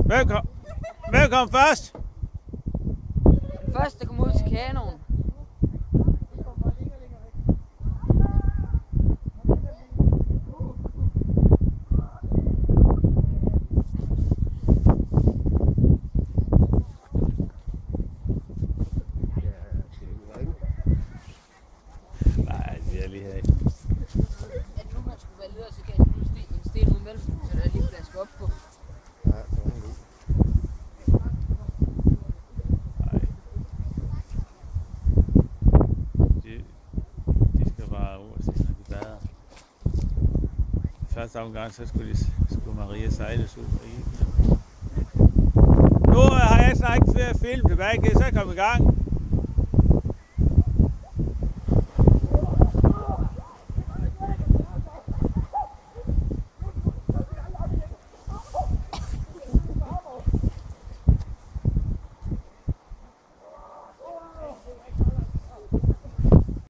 Hvem kom først? Den første, der kom ud til kanonen. Nej, det er lige her. At nu man skulle være leder, så kan jeg pludselig en sten ud mellem, så der er lige plads op på. Ja, det var en Nej. De skal bare over sig, når de bader. Første omgang, så skulle Maria sejles ud af ilden. Nu har jeg snart ikke flere film tilbage, kan jeg så komme i gang?